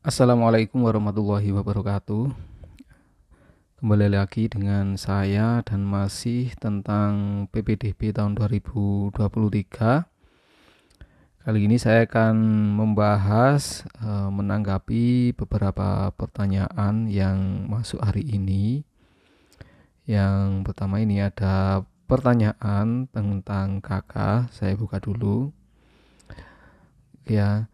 Assalamualaikum warahmatullahi wabarakatuh. Kembali lagi dengan saya dan masih tentang PPDB tahun 2023. Kali ini saya akan membahas menanggapi beberapa pertanyaan yang masuk hari ini. Yang pertama ini ada pertanyaan tentang kakak. Saya buka dulu. Ya,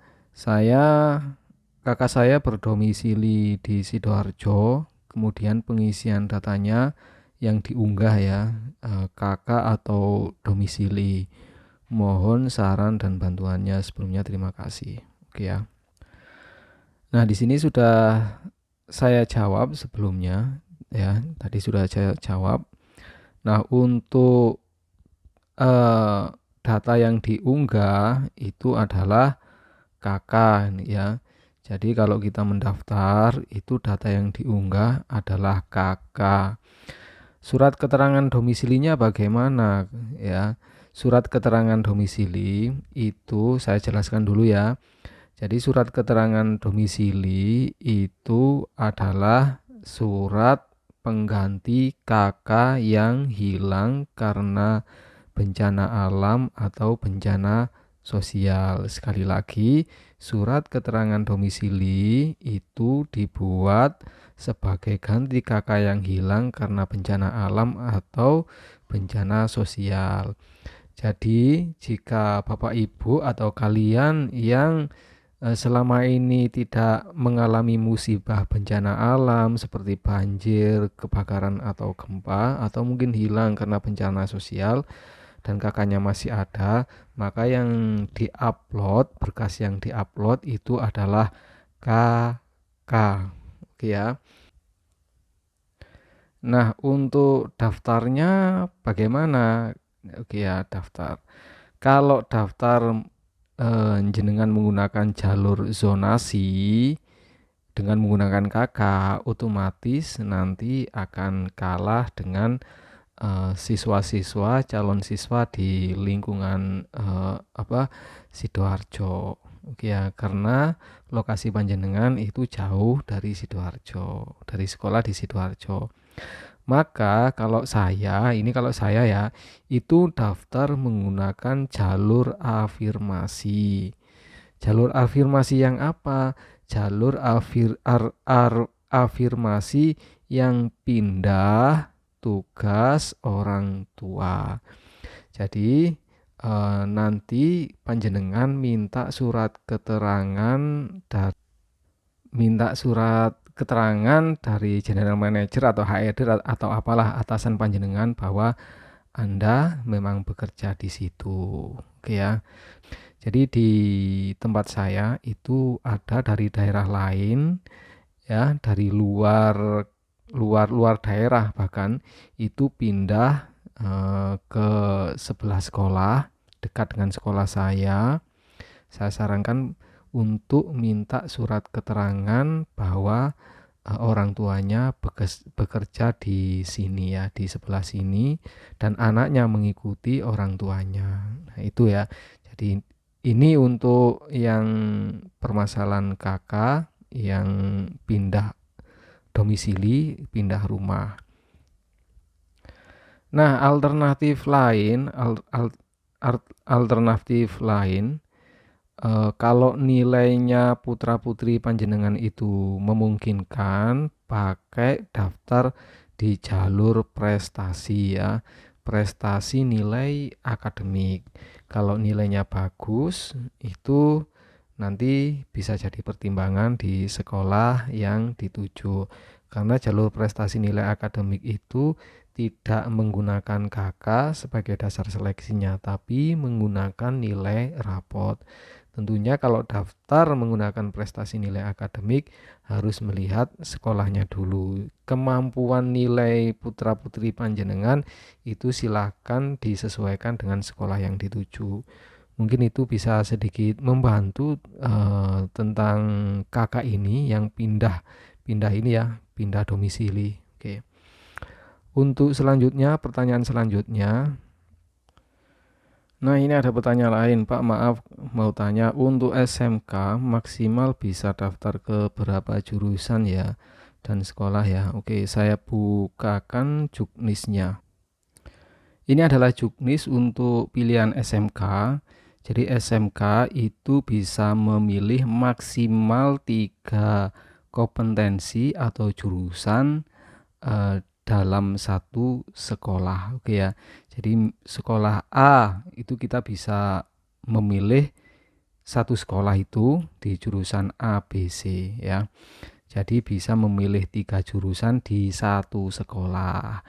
kakak saya berdomisili di Sidoarjo. Kemudian pengisian datanya yang diunggah ya, kakak atau domisili. Mohon saran dan bantuannya sebelumnya, terima kasih. Oke ya. Nah, di sini sudah saya jawab sebelumnya ya. Tadi sudah saya jawab. Nah, untuk eh, data yang diunggah itu adalah kakak ya. Jadi kalau kita mendaftar itu data yang diunggah adalah kakak. Surat keterangan domisilinya bagaimana ya? Surat keterangan domisili itu saya jelaskan dulu ya. Jadi surat keterangan domisili itu adalah surat pengganti kakak yang hilang karena bencana alam atau bencana sosial. Sekali lagi, surat keterangan domisili itu dibuat sebagai ganti kakak yang hilang karena bencana alam atau bencana sosial. Jadi, jika Bapak Ibu atau kalian yang selama ini tidak mengalami musibah bencana alam seperti banjir, kebakaran atau gempa, atau mungkin hilang karena bencana sosial, dan kakaknya masih ada, maka yang diupload, berkas yang diupload itu adalah KK. Oke ya. Nah, untuk daftarnya bagaimana? Oke ya, daftar. Kalau daftar jenengan menggunakan jalur zonasi dengan menggunakan KK, otomatis nanti akan kalah dengan siswa-siswa, calon siswa di lingkungan Sidoarjo. Oke ya, karena lokasi panjenengan itu jauh dari Sidoarjo, dari sekolah di Sidoarjo. Maka kalau saya ya, itu daftar menggunakan jalur afirmasi. Jalur afirmasi yang apa? Jalur afirmasi yang pindah tugas orang tua. Jadi nanti panjenengan minta surat keterangan dari general manager atau HRD atau apalah atasan panjenengan bahwa Anda memang bekerja di situ. Oke ya. Jadi di tempat saya itu ada dari daerah lain ya, dari luar daerah bahkan itu pindah ke sebelah sekolah dekat dengan sekolah saya. Saya sarankan untuk minta surat keterangan bahwa orang tuanya bekerja di sini ya, di sebelah sini, dan anaknya mengikuti orang tuanya. Nah, itu ya. Jadi ini untuk yang permasalahan kakak yang pindah domisili, pindah rumah. Nah, alternatif lain, kalau nilainya putra-putri panjenengan itu memungkinkan, pakai daftar di jalur prestasi ya. Prestasi nilai akademik. Kalau nilainya bagus, itu nanti bisa jadi pertimbangan di sekolah yang dituju. Karena jalur prestasi nilai akademik itu tidak menggunakan KK sebagai dasar seleksinya, tapi menggunakan nilai rapot. Tentunya kalau daftar menggunakan prestasi nilai akademik harus melihat sekolahnya dulu. Kemampuan nilai putra-putri panjenengan itu silakan disesuaikan dengan sekolah yang dituju. Mungkin itu bisa sedikit membantu tentang kakak ini yang pindah ini ya, pindah domisili. Oke. Untuk selanjutnya, pertanyaan selanjutnya. Nah, ini ada pertanyaan lain, Pak. Maaf, mau tanya, untuk SMK maksimal bisa daftar ke berapa jurusan ya dan sekolah ya? Oke, saya bukakan juknisnya. Ini adalah juknis untuk pilihan SMK. Jadi SMK itu bisa memilih maksimal 3 kompetensi atau jurusan dalam satu sekolah. Oke ya. Jadi sekolah A itu kita bisa memilih satu sekolah itu di jurusan A, B, C ya. Jadi bisa memilih 3 jurusan di satu sekolah.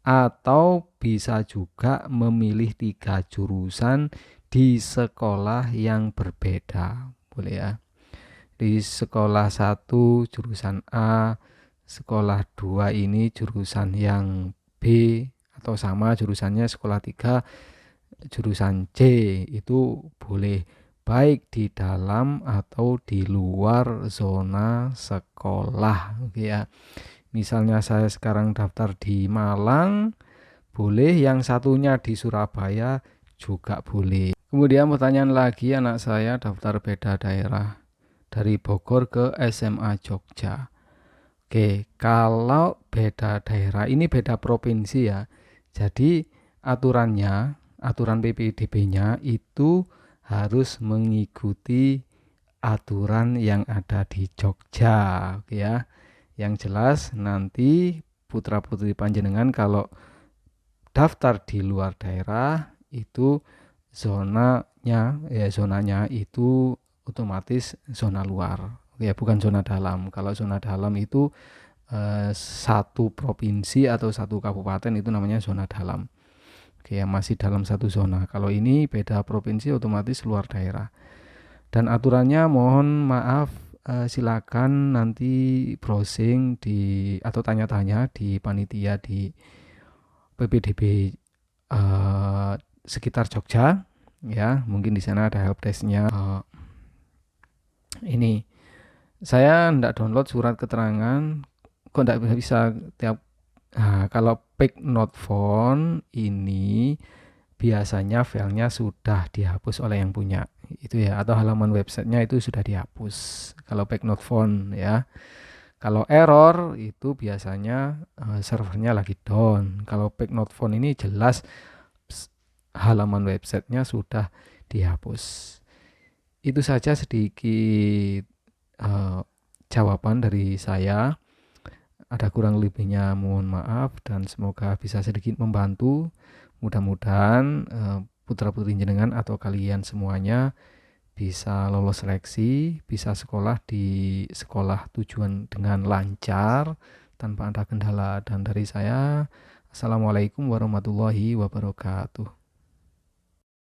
Atau bisa juga memilih 3 jurusan di sekolah yang berbeda. Boleh ya. Di sekolah 1 jurusan A, sekolah 2 ini jurusan yang B atau sama jurusannya, sekolah 3 jurusan C. Itu boleh baik di dalam atau di luar zona sekolah. Oke ya. Misalnya saya sekarang daftar di Malang, boleh, yang satunya di Surabaya juga boleh. Kemudian pertanyaan lagi, anak saya daftar beda daerah dari Bogor ke SMA Jogja. Oke, kalau beda daerah, ini beda provinsi ya. Jadi aturan PPDB-nya itu harus mengikuti aturan yang ada di Jogja. Oke ya. Yang jelas nanti putra-putri panjenengan kalau daftar di luar daerah itu zonanya itu otomatis zona luar. Ya, bukan zona dalam. Kalau zona dalam itu satu provinsi atau satu kabupaten itu namanya zona dalam. Oke, masih dalam satu zona. Kalau ini beda provinsi otomatis luar daerah. Dan aturannya mohon maaf, silakan nanti browsing atau tanya-tanya di panitia di PPDB sekitar Jogja ya, mungkin di sana ada helpdesk-nya. Ini saya ndak download surat keterangan, kok ndak bisa tiap. Kalau Pick Not Found ini biasanya filenya sudah dihapus oleh yang punya itu ya, atau halaman websitenya itu sudah dihapus kalau Pick Not Found ya. Kalau error itu biasanya servernya lagi down. Kalau Pick Not Found ini jelas halaman websitenya sudah dihapus. Itu saja sedikit jawaban dari saya. Ada kurang lebihnya mohon maaf dan semoga bisa sedikit membantu. Mudah-mudahan putra-putri jenengan atau kalian semuanya bisa lolos seleksi, bisa sekolah di sekolah tujuan dengan lancar tanpa ada kendala. Dan dari saya, Assalamualaikum warahmatullahi wabarakatuh.